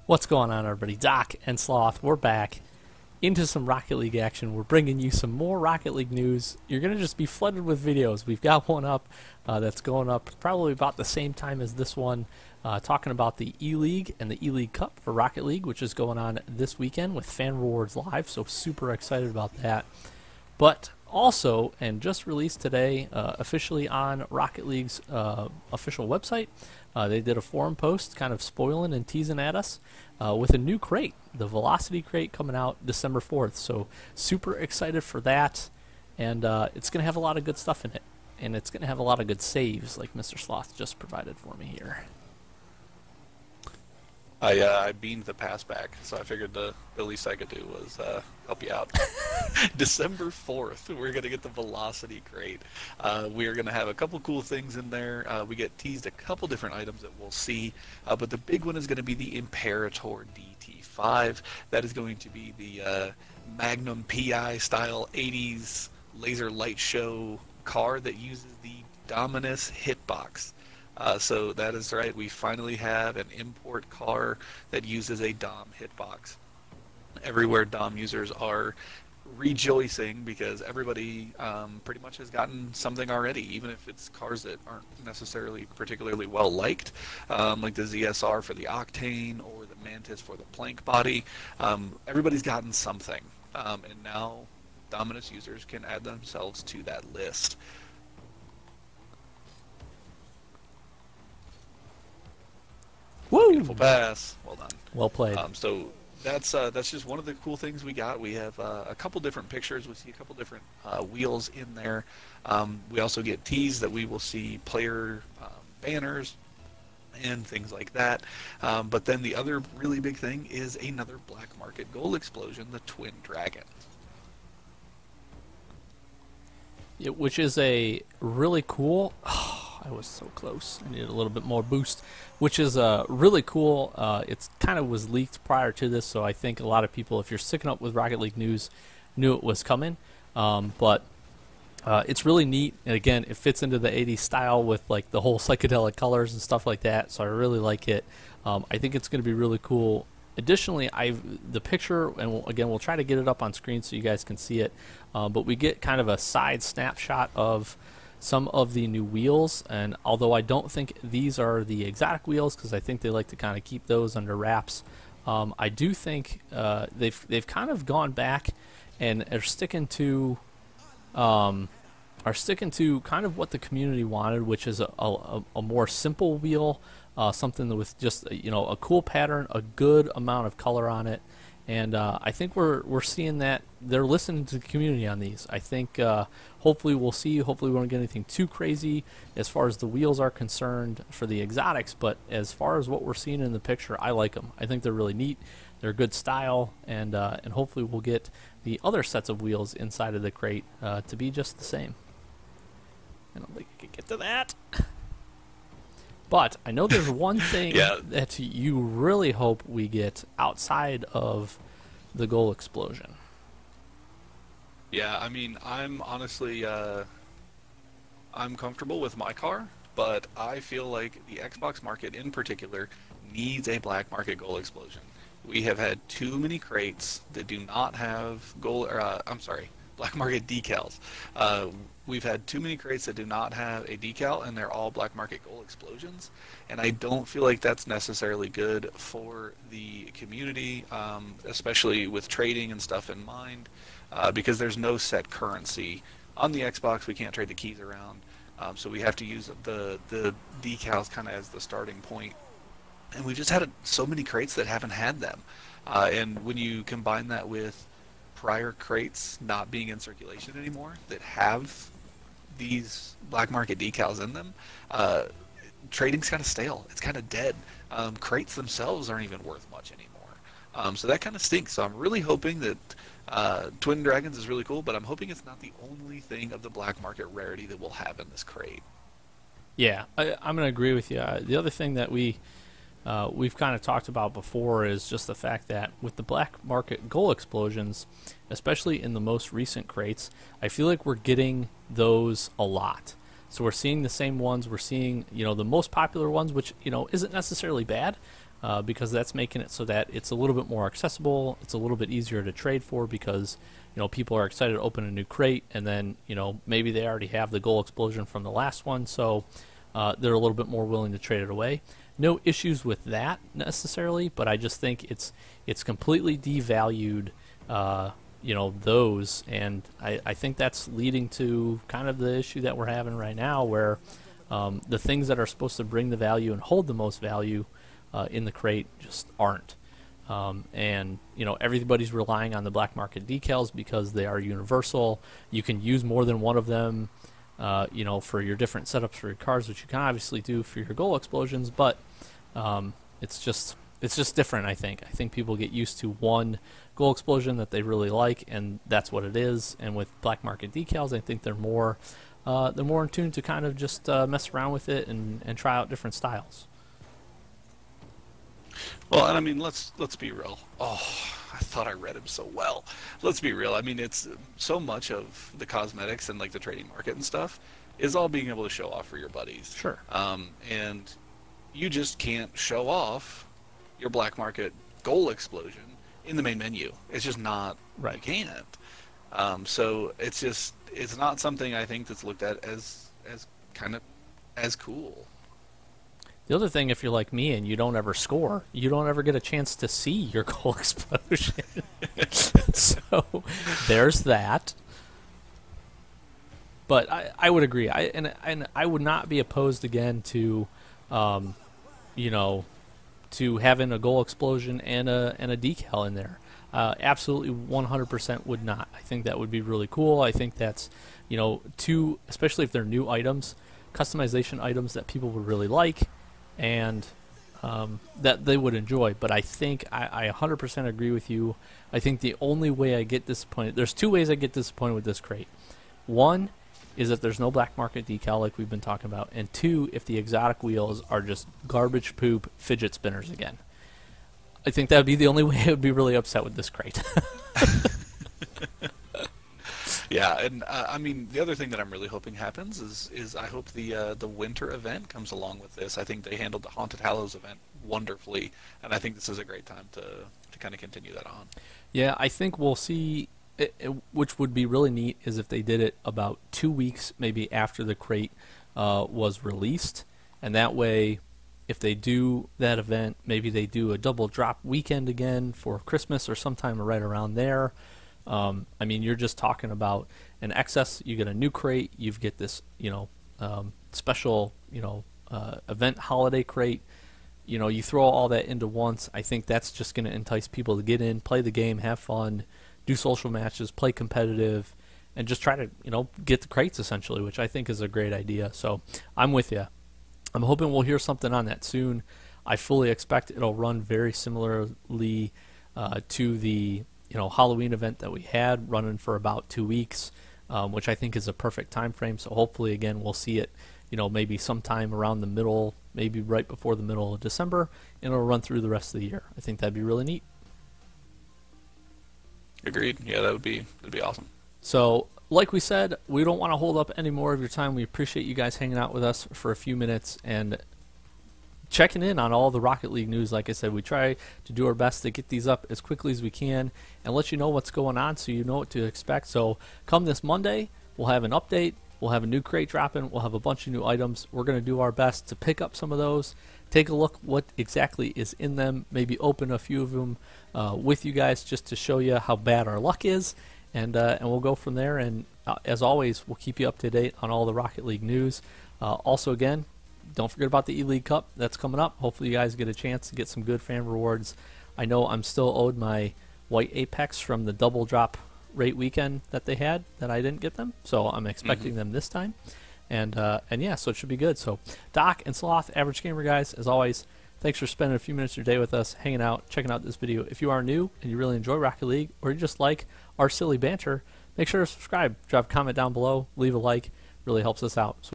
What's going on, everybody? Doc and Sloth, we're back into some Rocket League action. We're bringing you some more Rocket League news. You're going to just be flooded with videos. We've got one up that's going up probably about the same time as this one, talking about the E-League and the E-League Cup for Rocket League, which is going on this weekend with Fan Rewards Live, so super excited about that. But also, and just released today, officially on Rocket League's official website, they did a forum post kind of spoiling and teasing at us with a new crate, the Velocity crate, coming out December 4th. So super excited for that, and it's going to have a lot of good stuff in it. And it's going to have a lot of good saves, like Mr. Sloth just provided for me here. I beamed the pass back, so I figured the least I could do was help you out. December 4th, we're going to get the Velocity crate. We are going to have a couple cool things in there. We get teased a couple different items that we'll see, but the big one is going to be the Imperator DT5. That is going to be the Magnum PI style 80s laser light show car that uses the Dominus hitbox. So that is right, we finally have an import car that uses a DOM hitbox. Everywhere DOM users are rejoicing because everybody pretty much has gotten something already, even if it's cars that aren't necessarily particularly well liked, like the ZSR for the Octane or the Mantis for the Plank body. Everybody's gotten something, and now Dominus users can add themselves to that list. Woo! Beautiful pass. Well done. Well played. So that's just one of the cool things we got. We have a couple different pictures. We see a couple different wheels in there. We also get teased that we will see player banners and things like that. But then the other really big thing is another black market goal explosion, the Twin Dragons. Which is a really cool... I was so close. I needed a little bit more boost. Which is really cool. It's kind of was leaked prior to this, so I think a lot of people, if you're sticking up with Rocket League news, knew it was coming. But it's really neat, and again, it fits into the 80s style with like the whole psychedelic colors and stuff like that. So I really like it. I think it's going to be really cool. Additionally, the picture, and again, we'll try to get it up on screen so you guys can see it. But we get kind of a side snapshot of some of the new wheels, and although I don't think these are the exotic wheels because I think they like to kind of keep those under wraps, I do think they've kind of gone back and are sticking to kind of what the community wanted, which is a more simple wheel, something with just a cool pattern, a good amount of color on it. And I think we're seeing that they're listening to the community on these. I think hopefully we'll see. Hopefully we won't get anything too crazy as far as the wheels are concerned for the exotics. But as far as what we're seeing in the picture, I like them. I think they're really neat. They're good style, and hopefully we'll get the other sets of wheels inside of the crate to be just the same. I don't think I can get to that. But I know there's one thing that you really hope we get outside of the goal explosion. Yeah, I mean, I'm honestly, I'm comfortable with my car, but I feel like the Xbox market in particular needs a black market goal explosion. We have had too many crates that do not have black market decals. We've had too many crates that do not have a decal, and they're all black market goal explosions. And I don't feel like that's necessarily good for the community, especially with trading and stuff in mind, because there's no set currency. On the Xbox, we can't trade the keys around, so we have to use the decals kind of as the starting point. And we've just had so many crates that haven't had them. And when you combine that with prior crates not being in circulation anymore that have these black market decals in them, trading's kind of stale. It's kind of dead. Crates themselves aren't even worth much anymore. So that kind of stinks. So I'm really hoping that Twin Dragons is really cool, but I'm hoping it's not the only thing of the black market rarity that we'll have in this crate. Yeah, I'm going to agree with you. The other thing that we've kind of talked about before is just the fact that with the black market goal explosions, especially in the most recent crates, I feel like we're getting those a lot. So we're seeing the same ones. We're seeing, the most popular ones, which, isn't necessarily bad. because that's making it so that it's a little bit more accessible. It's a little bit easier to trade for because people are excited to open a new crate, and then maybe they already have the goal explosion from the last one, so they're a little bit more willing to trade it away. No issues with that necessarily, but I just think it's completely devalued those, and I think that's leading to kind of the issue that we're having right now, where the things that are supposed to bring the value and hold the most value in the crate just aren't. And everybody's relying on the black market decals because they are universal. You can use more than one of them for your different setups for your cars, which you can obviously do for your goal explosions, but it's just different. I think people get used to one goal explosion that they really like, and that's what it is. And with black market decals, I think they're more in tune to kind of just mess around with it and try out different styles. Well, and I mean, let's be real. Oh, I thought I read him so well. Let's be real. I mean, it's so much of the cosmetics and like the trading market and stuff is all being able to show off for your buddies. Sure. And you just can't show off your black market goal explosion in the main menu. It's just not. Right. You can't. So it's not something I think that's looked at as kind of as cool. The other thing, if you're like me and you don't ever score, you don't ever get a chance to see your goal explosion. So there's that. But I would agree. I would not be opposed again to, to having a goal explosion and a decal in there. Absolutely 100% would not. I think that would be really cool. I think that's, especially if they're new items, customization items that people would really like, and that they would enjoy. But I think I 100% agree with you. I think the only way I get disappointed, there's two ways I get disappointed with this crate. One is if there's no black market decal like we've been talking about, and two, if the exotic wheels are just garbage poop fidget spinners again. I think that would be the only way I would be really upset with this crate. Yeah, and I mean, the other thing that I'm really hoping happens is I hope the winter event comes along with this. I think they handled the Haunted Hallows event wonderfully, and I think this is a great time to kind of continue that on. Yeah, I think we'll see, which would be really neat, is if they did it about 2 weeks maybe after the crate was released, and that way, if they do that event, maybe they do a double drop weekend again for Christmas or sometime right around there. I mean, you're just talking about an excess. You get a new crate. You get this, special, event holiday crate. You throw all that into once. I think that's just going to entice people to get in, play the game, have fun, do social matches, play competitive, and just try to, get the crates essentially, which I think is a great idea. So I'm with you. I'm hoping we'll hear something on that soon. I fully expect it'll run very similarly to the Halloween event that we had, running for about 2 weeks, which I think is a perfect time frame. So hopefully, again, we'll see it, maybe sometime around the middle, maybe right before the middle of December, and it'll run through the rest of the year. I think that'd be really neat. Agreed. Yeah, that'd be awesome. So, like we said, we don't want to hold up any more of your time. We appreciate you guys hanging out with us for a few minutes and checking in on all the Rocket League news. Like I said, we try to do our best to get these up as quickly as we can and let you know what's going on so you know what to expect. So come this Monday, we'll have an update. We'll have a new crate dropping. We'll have a bunch of new items. We're going to do our best to pick up some of those, take a look what exactly is in them, maybe open a few of them with you guys just to show you how bad our luck is, and we'll go from there. And as always, we'll keep you up to date on all the Rocket League news. Also, again, don't forget about the E-League Cup. That's coming up. Hopefully you guys get a chance to get some good fan rewards. I know I'm still owed my white Apex from the double drop rate weekend that they had that I didn't get them, so I'm expecting them this time. And yeah, so it should be good. So Doc and Sloth, Average Gamer guys, as always, thanks for spending a few minutes of your day with us, hanging out, checking out this video. If you are new and you really enjoy Rocket League, or you just like our silly banter, make sure to subscribe, drop a comment down below, leave a like. Really helps us out. So